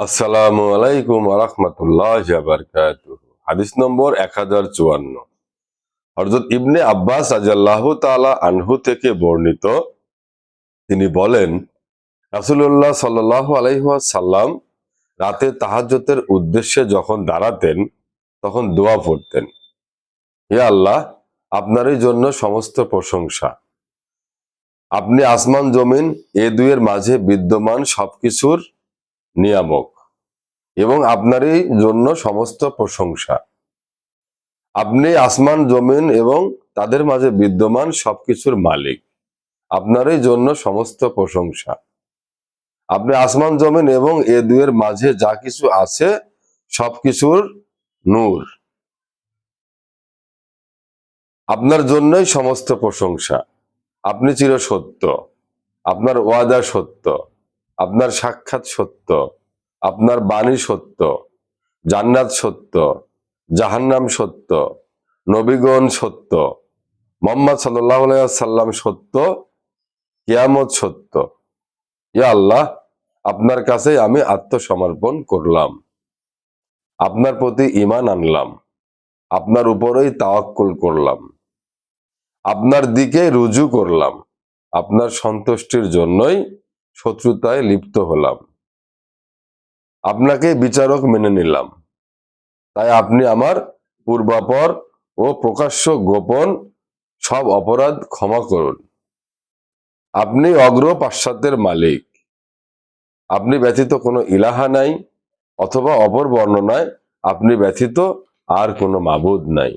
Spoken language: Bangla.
আসসালামু আলাইকুম ওয়া রাহমাতুল্লাহি ওয়া বারাকাতুহু। হাদিস নম্বর 1054। হযরত ইবনে আব্বাস রাদিয়াল্লাহু তাআলা আনহু থেকে বর্ণিত, তিনি বলেন, রাসূলুল্লাহ সাল্লাল্লাহু আলাইহি ওয়াসাল্লাম রাতে তাহাজ্জুদের উদ্দেশ্যে যখন দাঁড়াতেন তখন দোয়া পড়তেন, হে আল্লাহ, আপনারই জন্য সমস্ত প্রশংসা। আপনি আসমান জমিন এ দুইয়ের মাঝে বিদ্যমান সবকিছুর নিয়ামক এবং আপনারই জন্য সমস্ত প্রশংসা। আপনি আসমান জমিন এবং তাদের মাঝে বিদ্যমান সবকিছুর মালিক, আপনারই জন্য সমস্ত প্রশংসা। আপনি আসমান জমিন এবং এ দুয়ের মাঝে যা কিছু আছে সবকিছুর নূর, আপনার জন্যই সমস্ত প্রশংসা। আপনি চির সত্য, আপনার ওয়াদা সত্য, আপনার সাক্ষাৎ সত্য, আপনার বাণী সত্য, জান্নাত সত্য, জাহান্নাম সত্য, নবীগণ সত্য, মুহাম্মদ সাল্লাল্লাহু আলাইহি ওয়াসাল্লাম সত্য, কিয়ামত সত্য। ইয়া আল্লাহ, আপনার কাছে আমি আত্মসমর্পণ করলাম, আপনার প্রতি ঈমান আনলাম, আপনার উপরেই তাওয়াক্কুল করলাম, আপনার দিকে রুজু করলাম, আপনার সন্তুষ্টির জন্যই শত্রুতায় লিপ্ত হলাম, আপনাকে বিচারক মেনে নিলাম। তাই আপনি আমার পূর্বাপর ও প্রকাশ্য গোপন সব অপরাধ ক্ষমা করুন। আপনি অগ্র পাশ্চাত্যের মালিক, আপনি ব্যতীত কোনো ইলাহা নাই, অথবা অপর বর্ণনায় আপনি ব্যতীত আর কোনো মাবুদ নাই।